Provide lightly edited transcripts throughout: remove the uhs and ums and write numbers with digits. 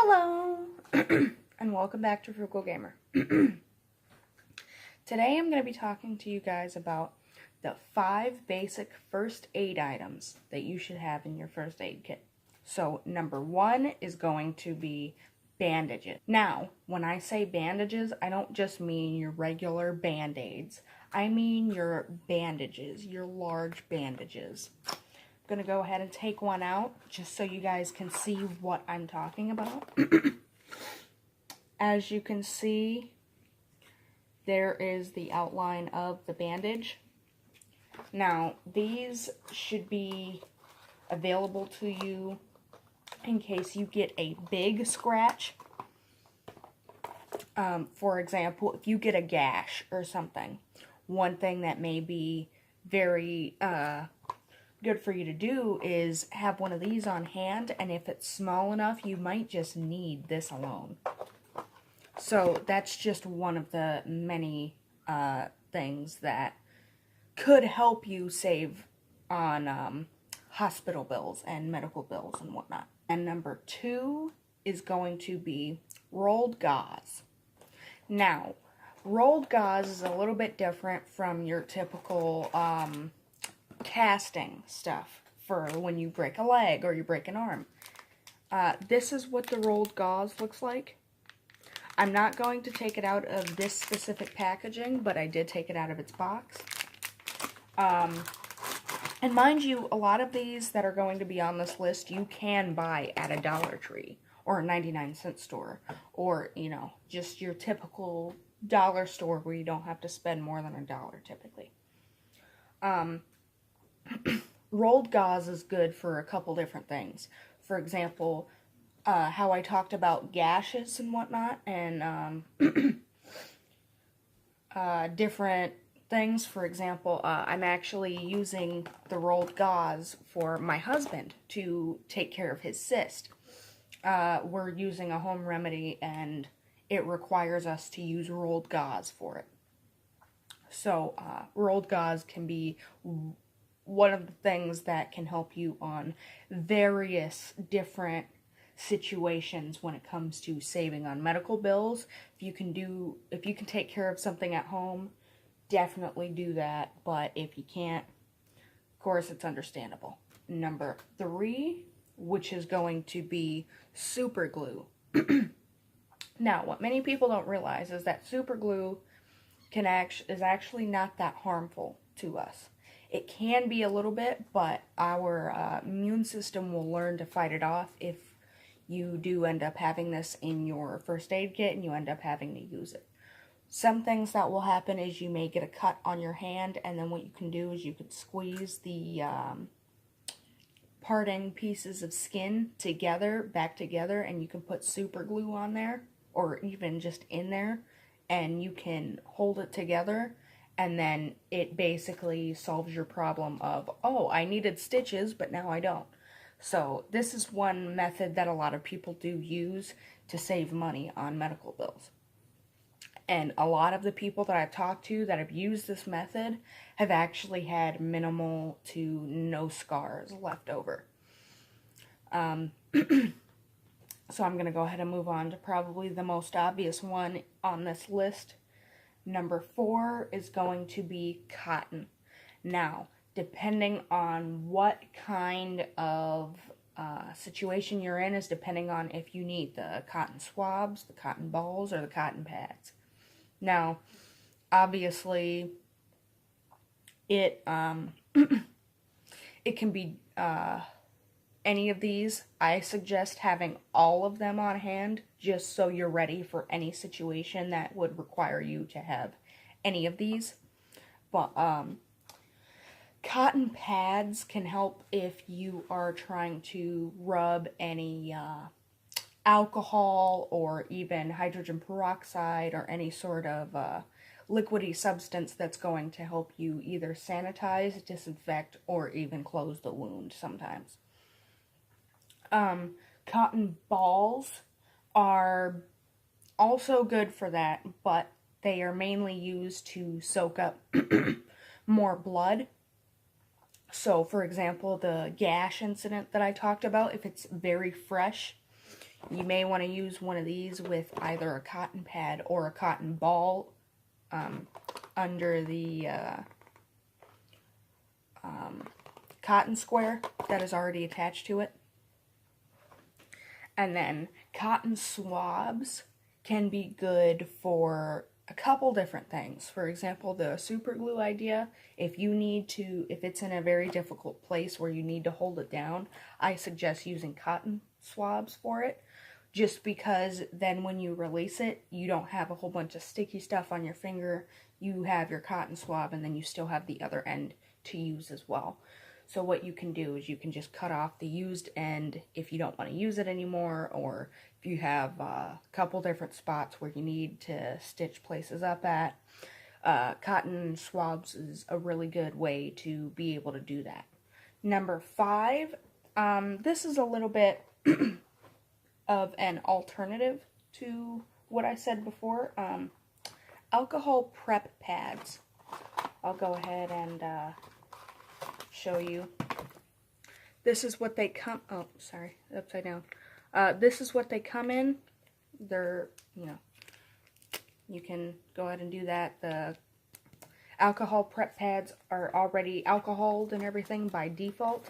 Hello, and welcome back to Frugal Gamer. Today I'm going to be talking to you guys about the 5 basic first aid items that you should have in your first aid kit. So, number 1 is going to be bandages. Now, when I say bandages, I don't just mean your regular Band-Aids. I mean your bandages, your large bandages. I'm going to go ahead and take one out just so you guys can see what I'm talking about. As you can see, there is the outline of the bandage. Now, these should be available to you in case you get a big scratch. For example, if you get a gash or something, one thing that may be very good for you to do is have one of these on hand, and if it's small enough, you might just need this alone. So that's just one of the many things that could help you save on hospital bills and medical bills and whatnot. And number 2 is going to be rolled gauze. Now, rolled gauze is a little bit different from your typical casting stuff for when you break a leg or you break an arm. This is what the rolled gauze looks like. I'm not going to take it out of this specific packaging, but I did take it out of its box. And mind you, a lot of these that are going to be on this list you can buy at a Dollar Tree or a 99-cent store, or, you know, just your typical dollar store where you don't have to spend more than $1 typically. Rolled gauze is good for a couple different things. For example, how I talked about gashes and whatnot, and different things. For example, I'm actually using the rolled gauze for my husband to take care of his cyst. We're using a home remedy, and it requires us to use rolled gauze for it. So, rolled gauze can be one of the things that can help you on various different situations when it comes to saving on medical bills. If you can take care of something at home, definitely do that. But if you can't, of course, it's understandable. Number 3, which is going to be Superglue. Now, what many people don't realize is that Superglue is actually not that harmful to us. It can be a little bit, but our immune system will learn to fight it off if you do end up having this in your first aid kit and you end up having to use it. Some things that will happen is you may get a cut on your hand, and then what you can do is you could squeeze the parting pieces of skin back together, and you can put Superglue on there, or even just in there, and you can hold it together. And then it basically solves your problem of, oh, I needed stitches, but now I don't. So this is one method that a lot of people do use to save money on medical bills. And a lot of the people that I've talked to that have used this method have actually had minimal to no scars left over. So I'm going to go ahead and move on to probably the most obvious one on this list. Number 4 is going to be cotton. Now, depending on what kind of situation you're in is depending on if you need the cotton swabs, the cotton balls, or the cotton pads. Now, obviously, it can be any of these. I suggest having all of them on hand just so you're ready for any situation that would require you to have any of these. But cotton pads can help if you are trying to rub any alcohol or even hydrogen peroxide or any sort of liquidy substance that's going to help you either sanitize, disinfect, or even close the wound sometimes. Cotton balls are also good for that, but they are mainly used to soak up more blood. So, for example, the gash incident that I talked about, if it's very fresh, You may want to use one of these with either a cotton pad or a cotton ball under the cotton square that is already attached to it. And then cotton swabs can be good for a couple different things. For example, the super glue idea, if it's in a very difficult place where you need to hold it down, I suggest using cotton swabs for it, just because then when you release it, you don't have a whole bunch of sticky stuff on your finger. You have your cotton swab, and then you still have the other end to use as well. So what you can do is you can just cut off the used end if you don't want to use it anymore, or if you have a couple different spots where you need to stitch places up at. Cotton swabs is a really good way to be able to do that. Number 5, this is a little bit of an alternative to what I said before. Alcohol prep pads. I'll go ahead and show you. This is what they come, oh, sorry, upside down. This is what they come in. They're, you can go ahead and do that. The alcohol prep pads are already alcoholed and everything by default.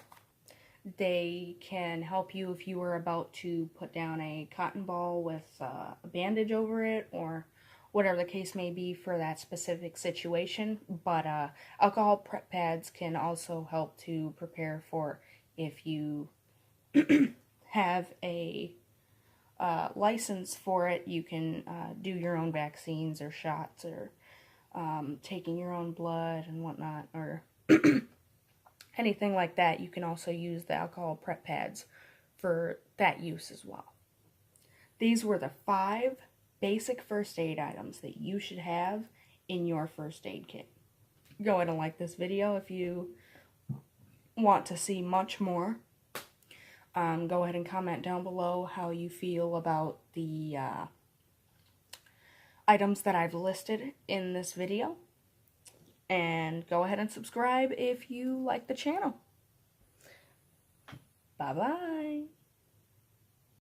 They can help you if you were about to put down a cotton ball with a bandage over it, or whatever the case may be for that specific situation. But alcohol prep pads can also help to prepare for if you have a license for it. You can do your own vaccines or shots, or taking your own blood and whatnot, or anything like that. You can also use the alcohol prep pads for that use as well. These were the 5 basic first aid items that you should have in your first aid kit. Go ahead and like this video if you want to see much more. Go ahead and comment down below how you feel about the items that I've listed in this video. And go ahead and subscribe if you like the channel. Bye-bye.